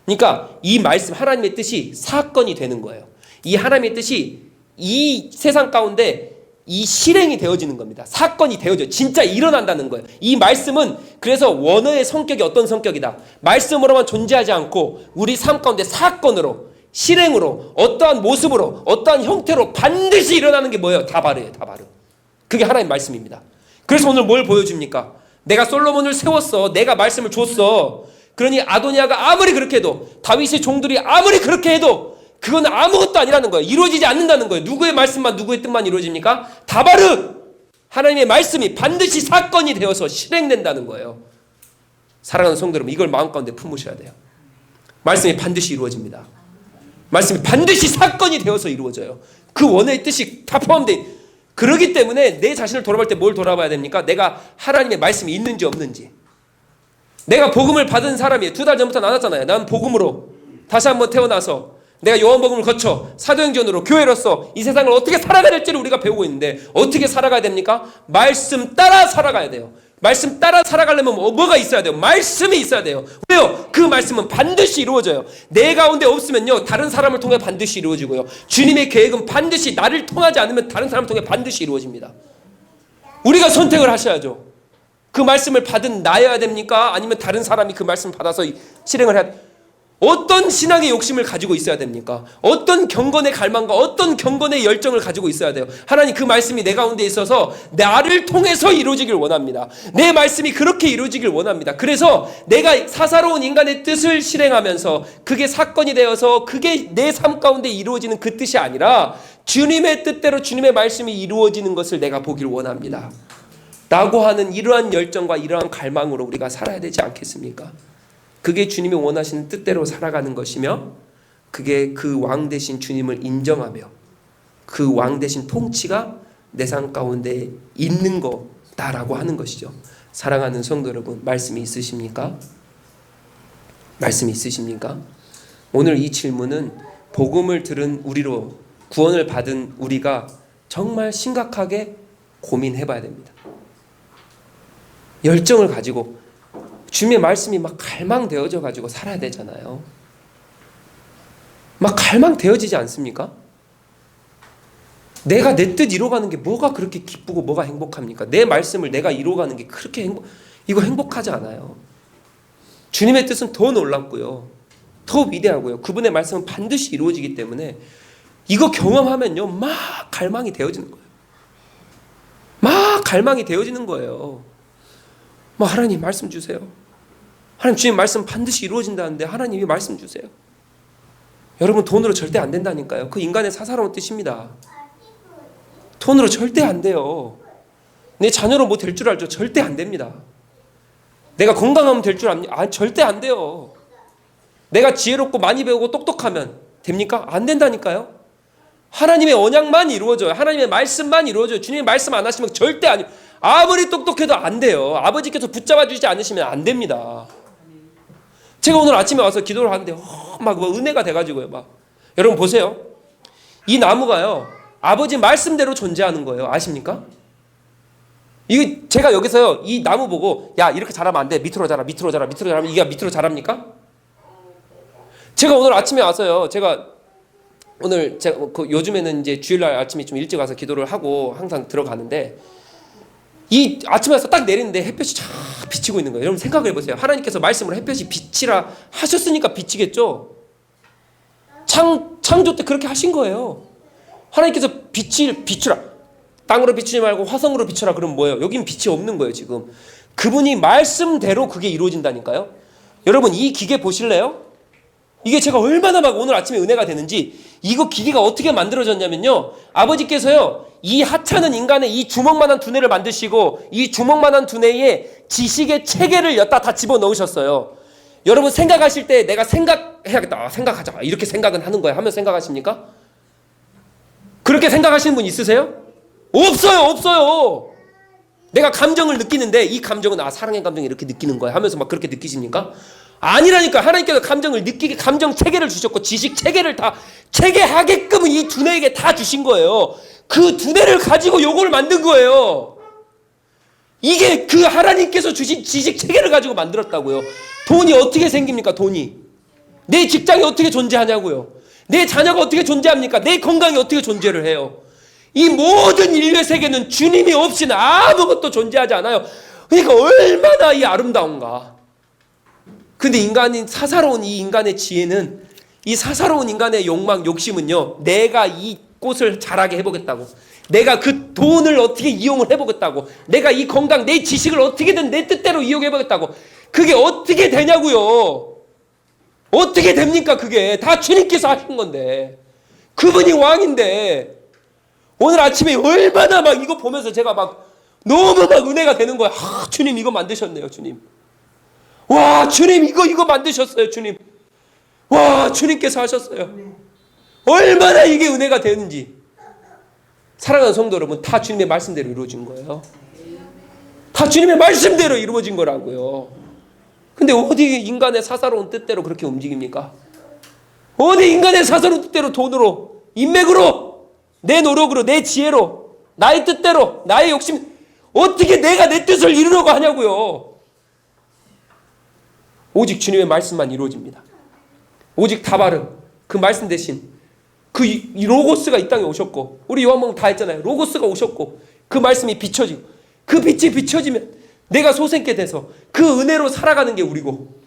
그러니까 이 말씀, 하나님의 뜻이 사건이 되는 거예요. 이 하나님의 뜻이 이 세상 가운데 이 실행이 되어지는 겁니다. 사건이 되어져 진짜 일어난다는 거예요. 이 말씀은 그래서 원어의 성격이 어떤 성격이다. 말씀으로만 존재하지 않고 우리 삶 가운데 사건으로, 실행으로, 어떠한 모습으로, 어떠한 형태로 반드시 일어나는 게 뭐예요? 다바르예요. 다바르. 그게 하나님의 말씀입니다. 그래서 오늘 뭘 보여줍니까? 내가 솔로몬을 세웠어. 내가 말씀을 줬어. 그러니 아도니아가 아무리 그렇게 해도, 다윗의 종들이 아무리 그렇게 해도 그건 아무것도 아니라는 거예요. 이루어지지 않는다는 거예요. 누구의 말씀만, 누구의 뜻만 이루어집니까? 다바르! 하나님의 말씀이 반드시 사건이 되어서 실행된다는 거예요. 사랑하는 성도 여러분, 이걸 마음 가운데 품으셔야 돼요. 말씀이 반드시 이루어집니다. 말씀이 반드시 사건이 되어서 이루어져요. 그 원의 뜻이 다 포함돼. 그러기 때문에 내 자신을 돌아볼 때 뭘 돌아봐야 됩니까? 내가 하나님의 말씀이 있는지 없는지. 내가 복음을 받은 사람이에요. 2달 전부터 나눴잖아요. 난 복음으로 다시 한번 태어나서 내가 요한복음을 거쳐 사도행전으로 교회로서 이 세상을 어떻게 살아가야 될지를 우리가 배우고 있는데 어떻게 살아가야 됩니까? 말씀 따라 살아가야 돼요. 말씀 따라 살아가려면 뭐가 있어야 돼요? 말씀이 있어야 돼요. 왜요? 그 말씀은 반드시 이루어져요. 내 가운데 없으면요, 다른 사람을 통해 반드시 이루어지고요. 주님의 계획은 반드시 나를 통하지 않으면 다른 사람을 통해 반드시 이루어집니다. 우리가 선택을 하셔야죠. 그 말씀을 받은 나여야 됩니까? 아니면 다른 사람이 그 말씀을 받아서 실행을 해야 됩니까? 어떤 신앙의 욕심을 가지고 있어야 됩니까? 어떤 경건의 갈망과 어떤 경건의 열정을 가지고 있어야 돼요? 하나님, 그 말씀이 내 가운데 있어서 나를 통해서 이루어지길 원합니다. 내 말씀이 그렇게 이루어지길 원합니다. 그래서 내가 사사로운 인간의 뜻을 실행하면서 그게 사건이 되어서 그게 내 삶 가운데 이루어지는 그 뜻이 아니라 주님의 뜻대로 주님의 말씀이 이루어지는 것을 내가 보길 원합니다. 라고 하는 이러한 열정과 이러한 갈망으로 우리가 살아야 되지 않겠습니까? 그게 주님이 원하시는 뜻대로 살아가는 것이며, 그게 그 왕 대신 주님을 인정하며 그 왕 대신 통치가 내 삶 가운데 있는 거다라고 하는 것이죠. 사랑하는 성도 여러분, 말씀이 있으십니까? 말씀이 있으십니까? 오늘 이 질문은 복음을 들은 우리로, 구원을 받은 우리가 정말 심각하게 고민해봐야 됩니다. 열정을 가지고 주님의 말씀이 막 갈망되어져 가지고 살아야 되잖아요. 막 갈망되어지지 않습니까? 내가 내 뜻 이루어가는 게 뭐가 그렇게 기쁘고 뭐가 행복합니까? 내 말씀을 내가 이루어가는 게 그렇게 이거 행복하지 않아요. 주님의 뜻은 더 놀랍고요, 더 위대하고요, 그분의 말씀은 반드시 이루어지기 때문에 이거 경험하면요, 막 갈망이 되어지는 거예요. 막 갈망이 되어지는 거예요. 하나님 말씀 주세요. 하나님, 주님 말씀 반드시 이루어진다는데 하나님이 말씀 주세요. 여러분, 돈으로 절대 안 된다니까요. 그 인간의 사사로운 뜻입니다. 돈으로 절대 안 돼요. 내 자녀로 뭐 될 줄 알죠? 절대 안 됩니다. 내가 건강하면 될 줄 압니까? 절대 안 돼요. 내가 지혜롭고 많이 배우고 똑똑하면 됩니까? 안 된다니까요. 하나님의 언약만 이루어져요. 하나님의 말씀만 이루어져요. 주님의 말씀 안 하시면 절대 아니에요. 아무리 똑똑해도 안 돼요. 아버지께서 붙잡아 주지 않으시면 안 됩니다. 제가 오늘 아침에 와서 기도를 하는데 막 은혜가 돼가지고요. 여러분 보세요. 이 나무가요, 아버지 말씀대로 존재하는 거예요. 아십니까? 이게 제가 여기서요, 이 나무 보고 야, 이렇게 자라면 안 돼. 밑으로 자라, 밑으로 자라, 밑으로 자라면 이게 밑으로 자랍니까? 제가 오늘 아침에 와서요, 제가 요즘에는 이제 주일날 아침에 좀 일찍 와서 기도를 하고 항상 들어가는데, 이 아침에 와서 딱 내리는데 햇볕이 쫙 비치고 있는 거예요. 여러분 생각을 해보세요. 하나님께서 말씀으로 햇볕이 비치라 하셨으니까 비치겠죠. 창조 때 그렇게 하신 거예요. 하나님께서 비추라. 땅으로 비추지 말고 화성으로 비추라. 그럼 뭐예요? 여긴 빛이 없는 거예요 지금. 그분이 말씀대로 그게 이루어진다니까요. 여러분, 이 기계 보실래요? 이게 제가 얼마나 막 오늘 아침에 은혜가 되는지, 이거 기계가 어떻게 만들어졌냐면요, 아버지께서요 이 하찮은 인간의 이 주먹만한 두뇌를 만드시고 이 주먹만한 두뇌에 지식의 체계를 엿다 다 집어넣으셨어요. 여러분 생각하실 때 내가 생각해야겠다, 생각하자, 이렇게 생각은 하는 거야 하면 생각하십니까? 그렇게 생각하시는 분 있으세요? 없어요. 내가 감정을 느끼는데 이 감정은 사랑의 감정이 이렇게 느끼는 거야 하면서 막 그렇게 느끼십니까? 아니라니까. 하나님께서 감정을 느끼게 감정 체계를 주셨고 지식 체계를 다 체계하게끔 이 두뇌에게 다 주신 거예요. 그 두뇌를 가지고 요걸 만든 거예요. 이게 그 하나님께서 주신 지식 체계를 가지고 만들었다고요. 돈이 어떻게 생깁니까? 돈이. 내 직장이 어떻게 존재하냐고요. 내 자녀가 어떻게 존재합니까? 내 건강이 어떻게 존재를 해요. 이 모든 인류의 세계는 주님이 없이는 아무것도 존재하지 않아요. 그러니까 얼마나 이 아름다운가. 근데 사사로운 이 인간의 지혜는, 이 사사로운 인간의 욕망, 욕심은요, 내가 이 꽃을 자라게 해보겠다고, 내가 그 돈을 어떻게 이용을 해보겠다고, 내가 이 건강, 내 지식을 어떻게든 내 뜻대로 이용해보겠다고. 그게 어떻게 되냐고요. 어떻게 됩니까? 그게 다 주님께서 하신 건데, 그분이 왕인데. 오늘 아침에 얼마나 막 이거 보면서 제가 막 너무 막 은혜가 되는 거야. 주님 이거 만드셨네요, 주님. 와, 주님 이거 만드셨어요, 주님. 와, 주님께서 하셨어요. 얼마나 이게 은혜가 되는지. 사랑하는 성도 여러분, 다 주님의 말씀대로 이루어진 거예요. 다 주님의 말씀대로 이루어진 거라고요. 근데 어디 인간의 사사로운 뜻대로 그렇게 움직입니까? 어디 인간의 사사로운 뜻대로 돈으로, 인맥으로, 내 노력으로, 내 지혜로, 나의 뜻대로, 나의 욕심, 어떻게 내가 내 뜻을 이루려고 하냐고요. 오직 주님의 말씀만 이루어집니다. 오직 다바르, 그 말씀 대신 이 로고스가 이 땅에 오셨고, 우리 요한복음 다 했잖아요. 로고스가 오셨고 그 말씀이 비춰지고, 그 빛이 비춰지면 내가 소생케 돼서 그 은혜로 살아가는 게 우리고,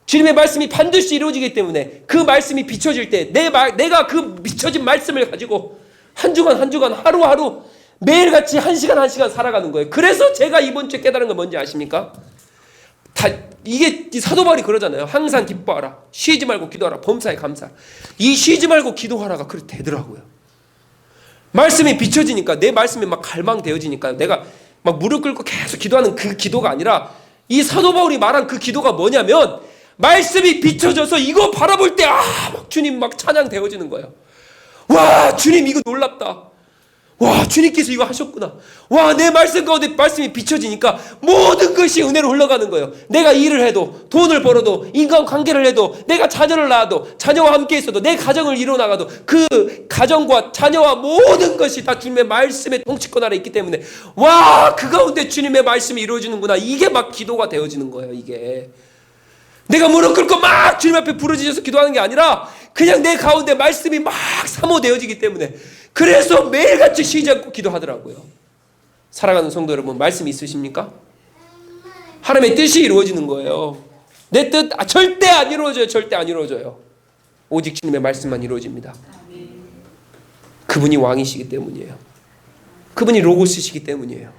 주님의 말씀이 반드시 이루어지기 때문에 그 말씀이 비춰질 때 내가 그 비춰진 말씀을 가지고 한 주간 한 주간 하루하루 매일같이 한 시간 한 시간 살아가는 거예요. 그래서 제가 이번 주에 깨달은 건 뭔지 아십니까? 이게 사도 바울이 그러잖아요. 항상 기뻐하라, 쉬지 말고 기도하라, 범사에 감사하라. 이 쉬지 말고 기도하라가 그렇게 되더라고요. 말씀이 비춰지니까, 내 말씀이 막 갈망되어지니까 내가 막 무릎 꿇고 계속 기도하는 그 기도가 아니라, 이 사도 바울이 말한 그 기도가 뭐냐면, 말씀이 비춰져서 이거 바라볼 때 막 주님 막 찬양되어지는 거예요. 와, 주님 이거 놀랍다. 와, 주님께서 이거 하셨구나. 와, 내 말씀 가운데 말씀이 비춰지니까 모든 것이 은혜로 흘러가는 거예요. 내가 일을 해도, 돈을 벌어도, 인간관계를 해도, 내가 자녀를 낳아도, 자녀와 함께 있어도, 내 가정을 이뤄나가도 그 가정과 자녀와 모든 것이 다 주님의 말씀의 통치권 아래 있기 때문에, 와, 그 가운데 주님의 말씀이 이루어지는구나. 이게 막 기도가 되어지는 거예요. 이게 내가 무릎 꿇고 막 주님 앞에 부르짖어서 기도하는 게 아니라 그냥 내 가운데 말씀이 막 사모되어지기 때문에, 그래서 매일같이 쉬지 않고 기도하더라고요. 사랑하는 성도 여러분, 말씀 있으십니까? 하나님의 뜻이 이루어지는 거예요. 내 뜻 절대 안 이루어져요. 절대 안 이루어져요. 오직 주님의 말씀만 이루어집니다. 그분이 왕이시기 때문이에요. 그분이 로고스시기 때문이에요.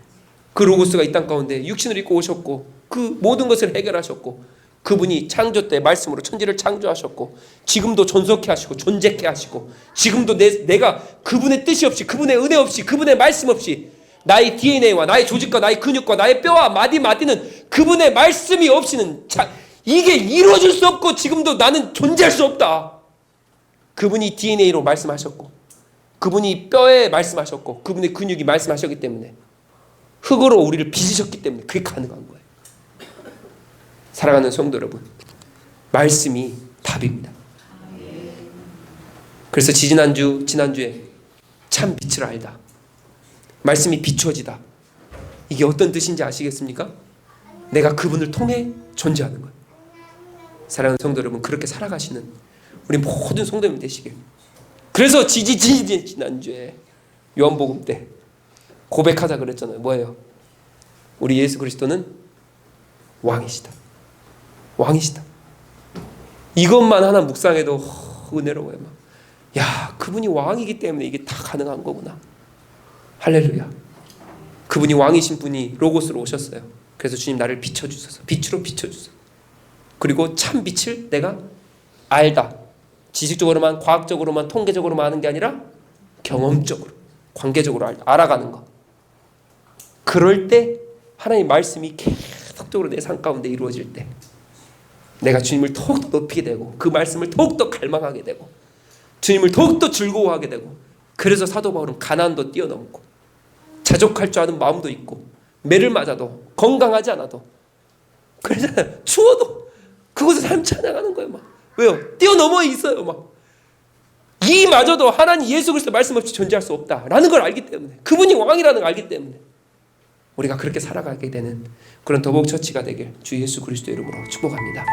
그 로고스가 이 땅 가운데 육신을 입고 오셨고 그 모든 것을 해결하셨고, 그분이 창조 때 말씀으로 천지를 창조하셨고, 지금도 존속해 하시고 존재케 하시고, 지금도 내가 그분의 뜻이 없이, 그분의 은혜 없이, 그분의 말씀 없이, 나의 DNA와 나의 조직과 나의 근육과 나의 뼈와 마디마디는 그분의 말씀이 없이는 이게 이루어질 수 없고, 지금도 나는 존재할 수 없다. 그분이 DNA로 말씀하셨고, 그분이 뼈에 말씀하셨고, 그분의 근육이 말씀하셨기 때문에, 흙으로 우리를 빚으셨기 때문에 그게 가능한 거예요. 사랑하는 성도 여러분, 말씀이 답입니다. 그래서 지난주에 참 빛을 알다, 말씀이 비춰지다, 이게 어떤 뜻인지 아시겠습니까? 내가 그분을 통해 존재하는 거예요. 사랑하는 성도 여러분, 그렇게 살아가시는 우리 모든 성도님 되시길. 그래서 지난주에 요한복음 때 고백하자 그랬잖아요. 뭐예요? 우리 예수 그리스도는 왕이시다. 왕이시다. 이것만 하나 묵상해도 은혜로워요. 야, 그분이 왕이기 때문에 이게 다 가능한 거구나. 할렐루야. 그분이 왕이신 분이 로고스로 오셨어요. 그래서 주님 나를 비춰주소서, 빛으로 비춰주소서. 그리고 참 빛을 내가 알다. 지식적으로만, 과학적으로만, 통계적으로만 하는 게 아니라 경험적으로, 관계적으로 알아가는 것. 그럴 때 하나님 말씀이 계속적으로 내 삶 가운데 이루어질 때 내가 주님을 더욱더 높이게 되고 그 말씀을 더욱더 갈망하게 되고 주님을 더욱더 즐거워하게 되고, 그래서 사도 바울은 가난도 뛰어넘고 자족할 줄 아는 마음도 있고 매를 맞아도 건강하지 않아도 그러잖아요. 추워도 그곳에 삶 찬양하는 거예요. 막 왜요? 뛰어넘어 있어요. 막 이마저도 하나님 예수 그리스도 말씀 없이 존재할 수 없다라는 걸 알기 때문에, 그분이 왕이라는 걸 알기 때문에 우리가 그렇게 살아가게 되는 그런 더복 처치가 되길 주 예수 그리스도 이름으로 축복합니다.